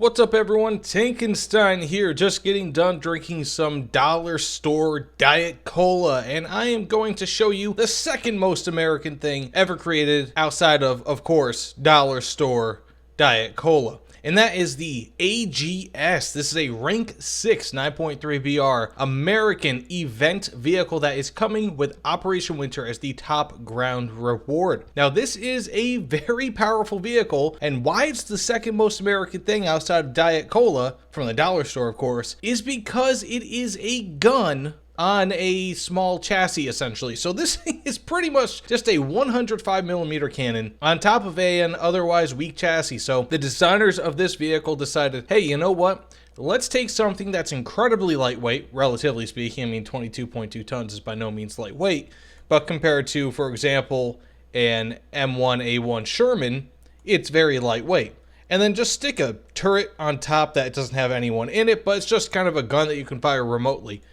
What's up everyone, Tankenstein here, just getting done drinking some dollar store Diet Cola, and I am going to show you the second most American thing ever created outside of course, dollar store Diet Cola. And that is the AGS. This is a rank 6 9.3 BR American event vehicle that is coming with Operation Winter as the top ground reward. Now this is a very powerful vehicle, and why it's the second most American thing outside of Diet Cola, from the dollar store of course, is because it is a gun on a small chassis essentially. So this thing is pretty much just a 105mm cannon on top of an otherwise weak chassis. So the designers of this vehicle decided, hey, you know what? Let's take something that's incredibly lightweight, relatively speaking. I mean, 22.2 tons is by no means lightweight, but compared to, for example, an M1A1 Sherman, it's very lightweight. And then just stick a turret on top that doesn't have anyone in it, but it's just kind of a gun that you can fire remotely.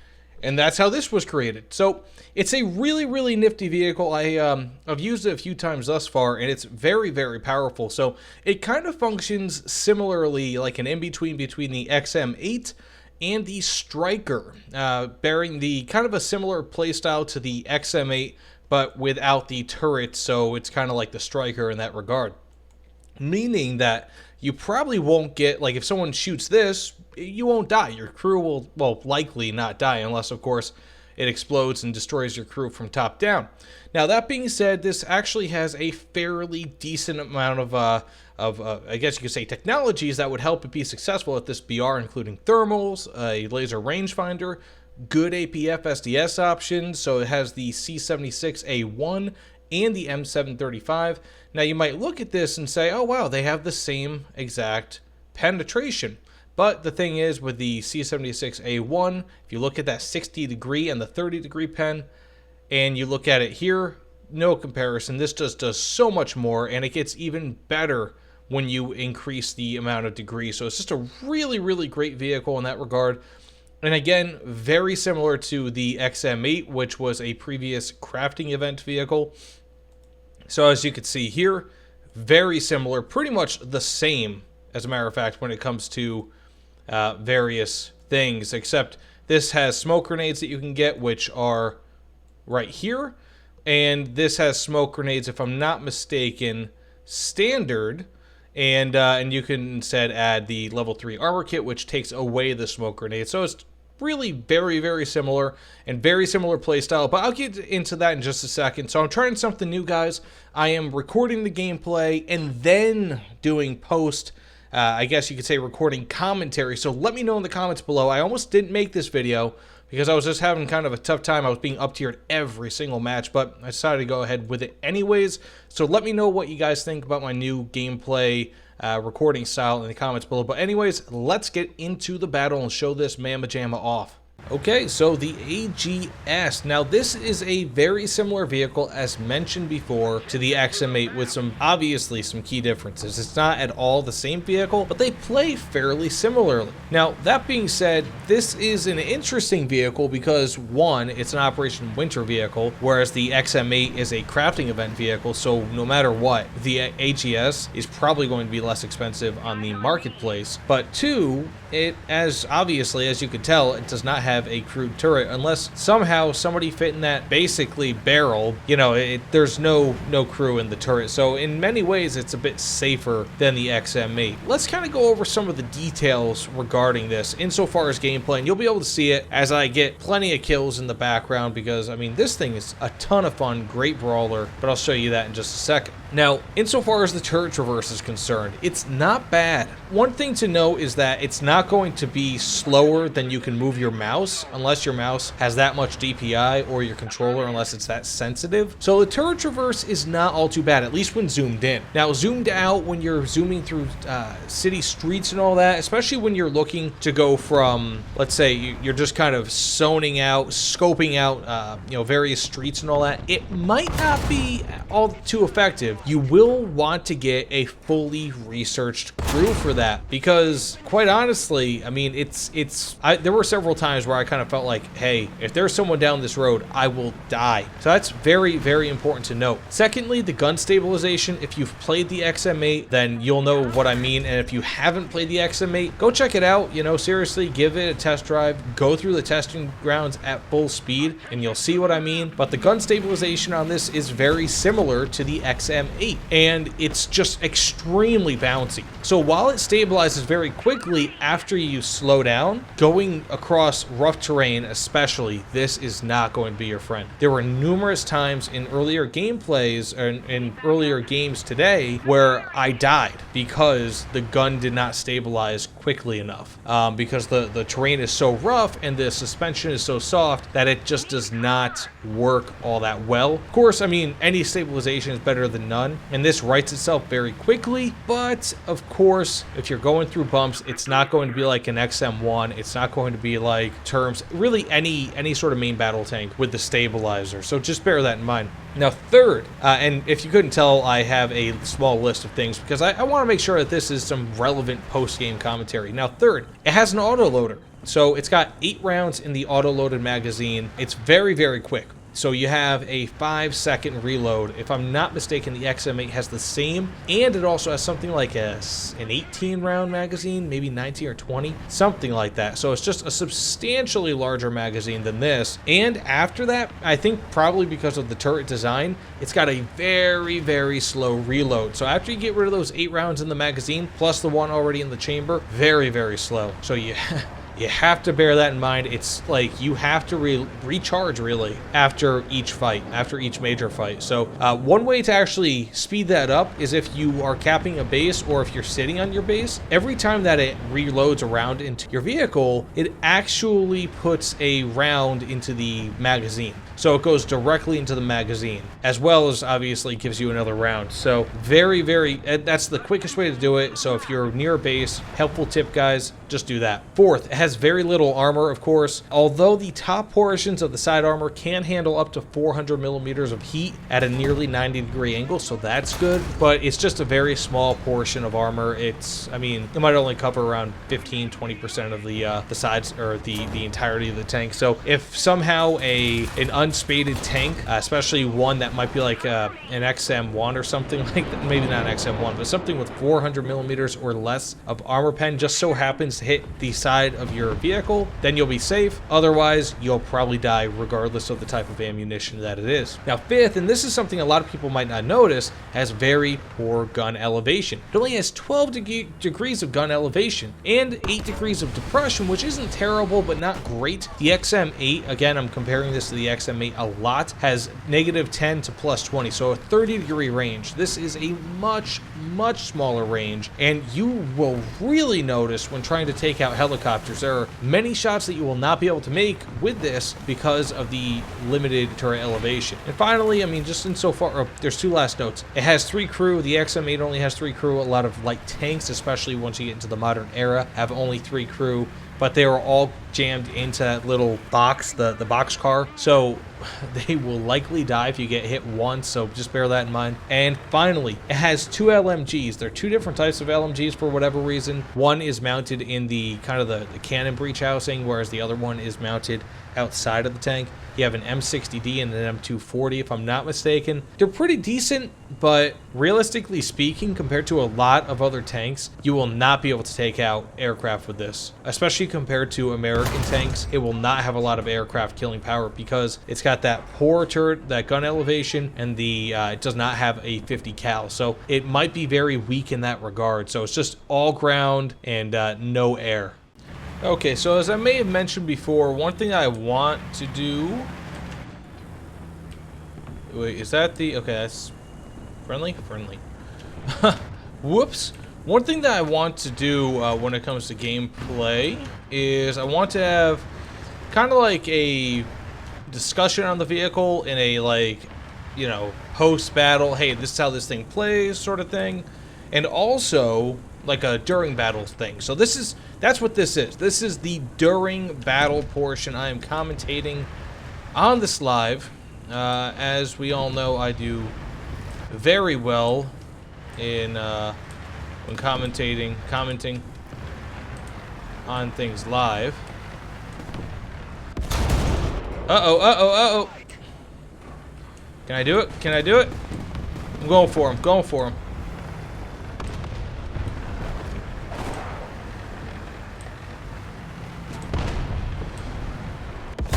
And that's how this was created. So it's a really nifty vehicle. I've used it a few times thus far, and it's very powerful. So it kind of functions similarly like an in-between between the XM8 and the Stryker, bearing the kind of a similar playstyle to the XM8, but without the turret. So it's kind of like the Stryker in that regard. Meaning that you probably won't get, like if someone shoots this, you won't die. Your crew will, well, likely not die unless, of course, it explodes and destroys your crew from top down. Now, that being said, this actually has a fairly decent amount of I guess you could say, technologies that would help it be successful at this BR, including thermals, a laser rangefinder, good APF SDS options. So it has the C76A1 and the M735. Now, you might look at this and say, oh, wow, they have the same exact penetration. But the thing is, with the C76A1, if you look at that 60-degree and the 30-degree pen, and you look at it here, no comparison. This just does so much more, and it gets even better when you increase the amount of degrees. So it's just a really great vehicle in that regard. And again, very similar to the XM8, which was a previous crafting event vehicle. So as you can see here, very similar, pretty much the same, as a matter of fact, when it comes to various things, except this has smoke grenades that you can get, which are right here, and this has smoke grenades, if I'm not mistaken, standard, and you can instead add the level 3 armor kit, which takes away the smoke grenade. So it's really very similar and very similar playstyle, but I'll get into that in just a second. So I'm trying something new, guys. I am recording the gameplay and then doing post, I guess you could say, recording commentary. So let me know in the comments below. I almost didn't make this video because I was just having kind of a tough time. I was being up tiered every single match, but I decided to go ahead with it anyways. So let me know what you guys think about my new gameplay recording style in the comments below. But anyways, let's get into the battle and show this mammajamma off. Okay, so the AGS. Now this is a very similar vehicle, as mentioned before, to the XM8, with obviously some key differences. It's not at all the same vehicle, but they play fairly similarly. Now that being said, this is an interesting vehicle because, one, it's an Operation Winter vehicle, whereas the XM8 is a crafting event vehicle. So no matter what, the AGS is probably going to be less expensive on the marketplace. But two, it, as obviously as you could tell, it does not have a crude turret, unless somehow somebody fit in that basically barrel. You know, there's no crew in the turret, so in many ways it's a bit safer than the XM8. Let's kind of go over some of the details regarding this insofar as gameplay, and you'll be able to see it as I get plenty of kills in the background, because I mean, this thing is a ton of fun, great brawler, but I'll show you that in just a second. Now, insofar as the turret traverse is concerned, it's not bad. One thing to know is that it's not going to be slower than you can move your mouse, unless your mouse has that much DPI, or your controller, unless it's that sensitive. So the turret traverse is not all too bad, at least when zoomed in. Now, zoomed out, when you're zooming through city streets and all that, especially when you're looking to go from, let's say, you're just kind of zoning out, scoping out, you know, various streets and all that, it might not be all too effective. You will want to get a fully researched crew for that, because quite honestly, I mean, there were several times where I kind of felt like, hey, if there's someone down this road, I will die. So that's very, very important to note. Secondly, the gun stabilization. If you've played the XM8, then you'll know what I mean. And if you haven't played the XM8, go check it out. You know, seriously, give it a test drive. Go through the testing grounds at full speed, and you'll see what I mean. But the gun stabilization on this is very similar to the XM8, and it's just extremely bouncy. So while it stabilizes very quickly after you slow down, going across rough terrain especially, this is not going to be your friend. There were numerous times in earlier gameplays and in earlier games today where I died because the gun did not stabilize quickly enough, because the terrain is so rough and the suspension is so soft that it just does not work all that well. Of course, I mean, any stabilization is better than none, and this rights itself very quickly, but of course, if you're going through bumps, it's not going to be like an XM1, it's not going to be like terms, really any sort of main battle tank with the stabilizer, so just bear that in mind. Now third, and if you couldn't tell, I have a small list of things because I want to make sure that this is some relevant post-game commentary. Now third, it has an autoloader. So it's got 8 rounds in the auto-loaded magazine. It's very, very quick. So you have a 5-second reload. If I'm not mistaken, the XM8 has the same, and it also has something like an 18-round magazine, maybe 19 or 20, something like that. So it's just a substantially larger magazine than this. And after that, I think probably because of the turret design, it's got a very, very slow reload. So after you get rid of those 8 rounds in the magazine, plus the one already in the chamber, very, very slow. So you have to bear that in mind. It's like you have to recharge really after each fight, after each major fight. So one way to actually speed that up is if you are capping a base or if you're sitting on your base. Every time that it reloads a round into your vehicle, it actually puts a round into the magazine. So it goes directly into the magazine, as well as obviously gives you another round. So very, that's the quickest way to do it. So if you're near a base, helpful tip, guys, just do that. Fourth, it has very little armor, of course. Although the top portions of the side armor can handle up to 400 millimeters of heat at a nearly 90-degree angle, so that's good. But it's just a very small portion of armor. I mean, it might only cover around 15-20% of the sides or the entirety of the tank. So if somehow an unspaded tank, especially one that might be like an XM1 or something like that, maybe not an XM1, but something with 400 millimeters or less of armor pen just so happens to hit the side of your vehicle, then you'll be safe. Otherwise, you'll probably die regardless of the type of ammunition that it is. Now fifth, and this is something a lot of people might not notice, has very poor gun elevation. It only has 12 degrees of gun elevation and 8 degrees of depression, which isn't terrible, but not great. The XM8, again, I'm comparing this to the XM8 a lot, has -10 to +20, so a 30-degree range. This is a much smaller range, and you will really notice when trying to take out helicopters. There are many shots that you will not be able to make with this because of the limited turret elevation. And finally, I mean, just insofar, there's 2 last notes. It has 3 crew. The XM8 only has 3 crew. A lot of light tanks, especially once you get into the modern era, have only 3 crew. But they were all jammed into that little box, the box car. So they will likely die if you get hit once, so just bear that in mind. And finally, it has 2 LMGs. There are 2 different types of LMGs for whatever reason. One is mounted in the kind of the cannon breech housing, whereas the other one is mounted outside of the tank. You have an M60D and an M240, if I'm not mistaken. They're pretty decent, but realistically speaking, compared to a lot of other tanks, you will not be able to take out aircraft with this. Especially compared to American tanks, it will not have a lot of aircraft killing power because it's got that poor turret, that gun elevation, and it does not have a 50 cal. So it might be very weak in that regard. So it's just all ground and no air. Okay, so as I may have mentioned before, one thing I want to do... Wait, is that the... Okay, that's... Friendly? Friendly. Whoops. One thing that I want to do when it comes to gameplay is I want to have kind of like a discussion on the vehicle in a, like, you know, post-battle, hey, this is how this thing plays sort of thing. And also... like a during battle thing. So that's what this is. This is the during battle portion. I am commentating on this live. As we all know, I do very well in when commenting on things live. Uh-oh, uh-oh, uh-oh. Can I do it? Can I do it? I'm going for him, going for him.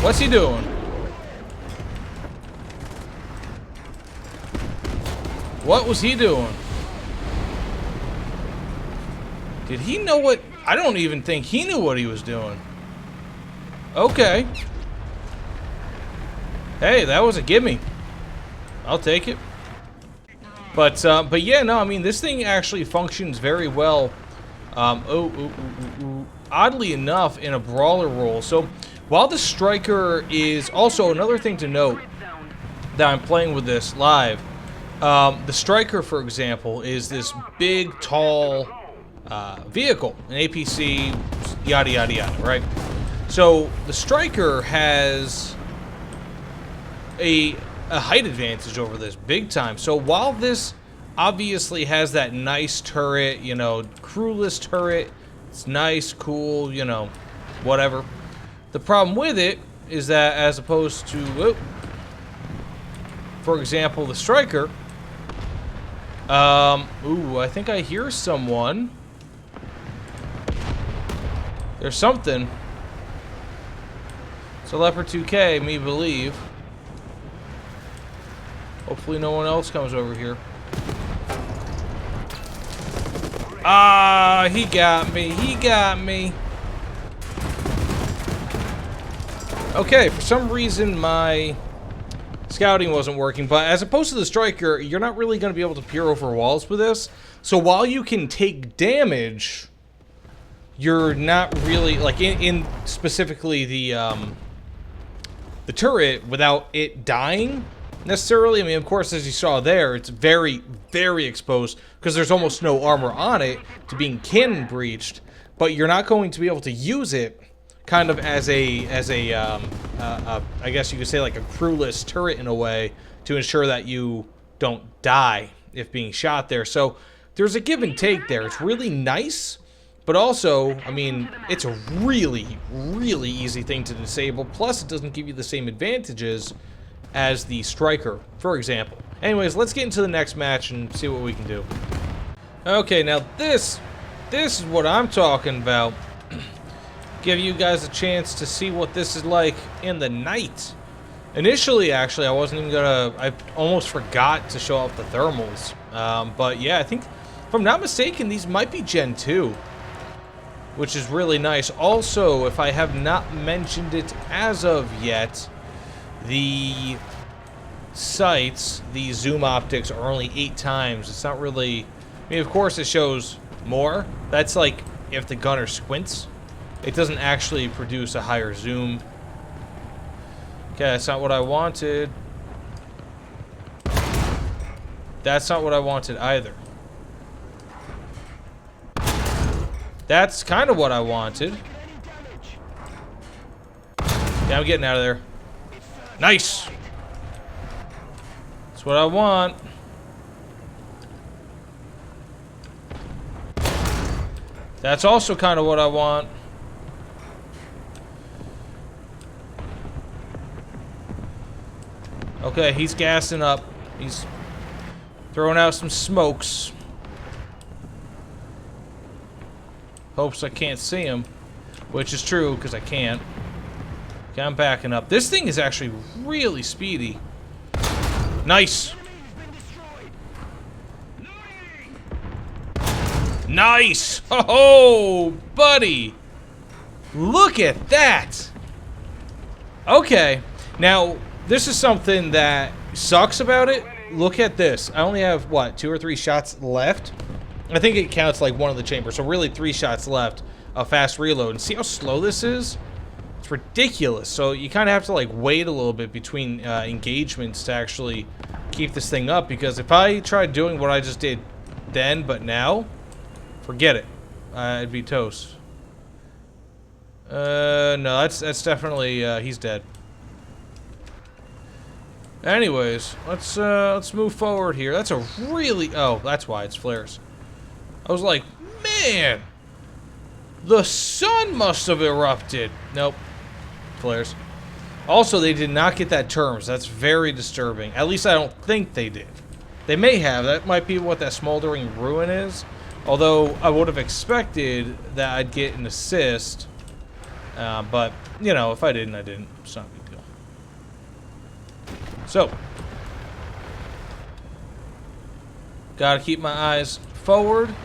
What's he doing? What was he doing? Did he know what? I don't even think he knew what he was doing. Okay. Hey, that was a gimme. I'll take it. But yeah, no, I mean, this thing actually functions very well. Oddly enough, in a brawler role. So, while the Stryker is also another thing to note that I'm playing with this live. The Stryker, for example, is this big, tall vehicle, an APC, yada yada yada, right? So the Stryker has a height advantage over this, big time. So while this obviously has that nice turret, you know, crewless turret, it's nice, cool, you know, whatever. The problem with it is that as opposed to, for example, the Stryker, ooh, I think I hear someone. There's something. So Leopard 2K, me believe. Hopefully no one else comes over here. Ah, he got me. He got me. Okay, for some reason my scouting wasn't working, but as opposed to the Stryker, you're not really going to be able to peer over walls with this. So while you can take damage, you're not really, like, in specifically the turret without it dying necessarily. I mean, of course, as you saw there, it's very, very exposed because there's almost no armor on it to being cannon breached, but you're not going to be able to use it kind of as a I guess you could say like a crewless turret in a way to ensure that you don't die if being shot there. So there's a give and take there. It's really nice, but also, I mean, it's a really, really easy thing to disable. Plus, it doesn't give you the same advantages as the Stryker, for example. Anyways, let's get into the next match and see what we can do. Okay, now this is what I'm talking about. Give you guys a chance to see what this is like in the night. Initially, actually, I wasn't even gonna, I almost forgot to show off the thermals. But yeah, I think, if I'm not mistaken, these might be Gen 2, which is really nice. Also, if I have not mentioned it as of yet, the sights, the zoom optics are only 8 times. It's not really, I mean, of course it shows more. That's like if the gunner squints. It doesn't actually produce a higher zoom. Okay, that's not what I wanted. That's not what I wanted either. That's kind of what I wanted. Yeah, I'm getting out of there. Nice! That's what I want. That's also kind of what I want. Okay, he's gassing up. He's throwing out some smokes. Hopes I can't see him, which is true, because I can't. Okay, I'm backing up. This thing is actually really speedy. Nice! Nice! Oh, buddy! Look at that! Okay, now, this is something that sucks about it. Look at this. I only have, what, 2 or 3 shots left? I think it counts like one of the chambers, so really 3 shots left. A fast reload. And see how slow this is? It's ridiculous. So you kind of have to like wait a little bit between engagements to actually keep this thing up, because if I tried doing what I just did then, but now, forget it. It'd be toast. No, that's definitely, he's dead. Anyways, let's move forward here. That's a really, oh, that's why it's flares. I was like, man, the sun must have erupted. Nope, flares. Also, they did not get that terms. That's very disturbing. At least I don't think they did. They may have. That might be what that smoldering ruin is. Although I would have expected that I'd get an assist. But, you know, if I didn't, I didn't. It's not a big deal. So. Gotta keep my eyes forward.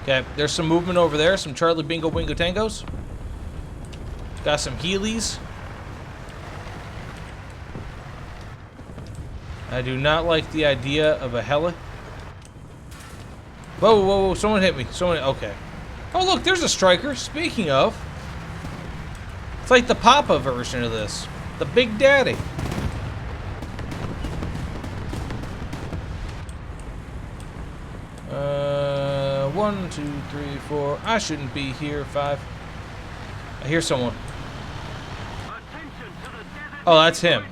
Okay, there's some movement over there. Some Charlie Bingo Wingo Tangos. Got some Heelys. I do not like the idea of a heli. Whoa, whoa, whoa, someone hit me. Okay. Oh, look, there's a Stryker. Speaking of. It's like the Papa version of this. The Big Daddy. One, two, three, four. I shouldn't be here. 5. I hear someone. Oh, that's him.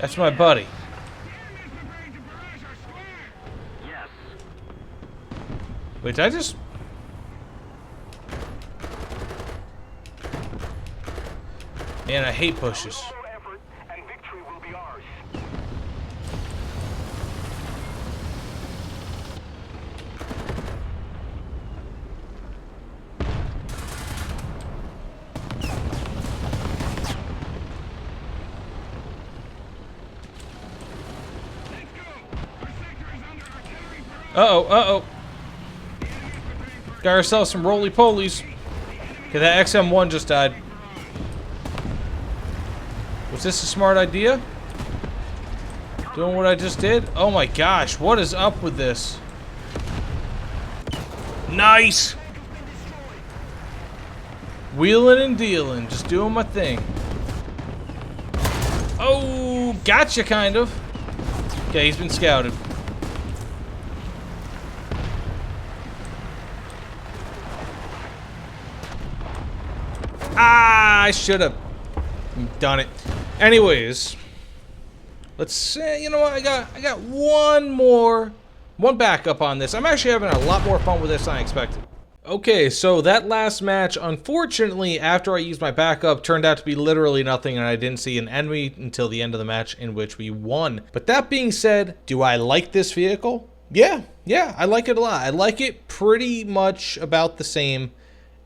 That's my buddy. Wait, did I just... Man, I hate bushes. Uh-oh, uh-oh. Got ourselves some roly-polies. Okay, that XM1 just died. Was this a smart idea? Doing what I just did? Oh my gosh, what is up with this? Nice! Wheeling and dealing, just doing my thing. Oh, gotcha, kind of. Okay, he's been scouted. Ah, I should have done it. Anyways, let's say, you know what? I got one backup on this. I'm actually having a lot more fun with this than I expected. Okay, so that last match, unfortunately, after I used my backup, turned out to be literally nothing, and I didn't see an enemy until the end of the match, in which we won. But that being said, do I like this vehicle? Yeah, I like it a lot. I like it pretty much about the same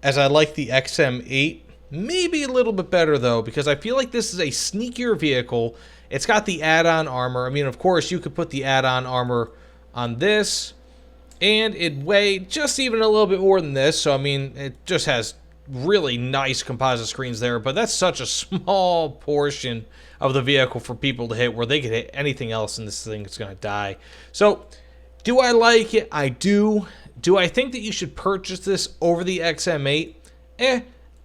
as I like the XM8. Maybe a little bit better, though, because I feel like this is a sneakier vehicle. It's got the add-on armor. I mean, of course, you could put the add-on armor on this, and it weighed just even a little bit more than this. So, I mean, it just has really nice composite screens there, but that's such a small portion of the vehicle for people to hit, where they could hit anything else and this thing is going to die. So, do I like it? I do. Do I think that you should purchase this over the XM8?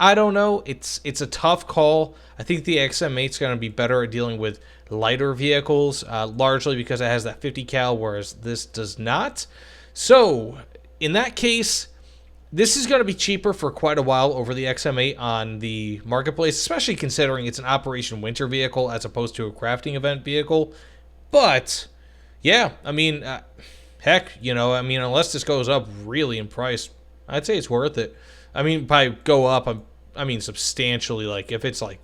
I don't know. It's a tough call. I think the XM8 is going to be better at dealing with lighter vehicles, largely because it has that 50 cal, whereas this does not. So, in that case, this is going to be cheaper for quite a while over the XM8 on the marketplace, especially considering it's an Operation Winter vehicle as opposed to a crafting event vehicle. But, yeah, I mean, heck, you know, I mean, unless this goes up really in price, I'd say it's worth it. I mean, by go up, I mean substantially, like if it's like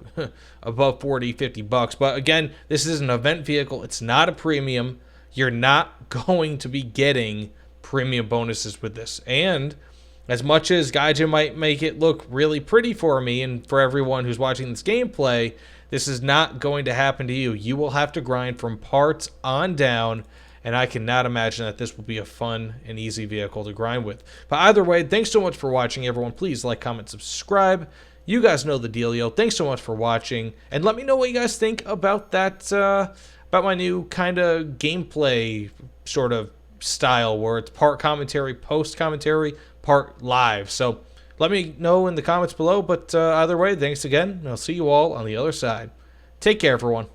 above 40, 50 bucks. But again, this is an event vehicle. It's not a premium. You're not going to be getting premium bonuses with this. And as much as Gaijin might make it look really pretty for me and for everyone who's watching this gameplay, this is not going to happen to you. You will have to grind from parts on down, and I cannot imagine that this will be a fun and easy vehicle to grind with. But either way, thanks so much for watching, everyone. Please like, comment, subscribe. You guys know the dealio. Thanks so much for watching, and let me know what you guys think about that, about my new kind of gameplay sort of style, where it's part commentary, post commentary, part live. So let me know in the comments below. But either way, thanks again, and I'll see you all on the other side. Take care, everyone.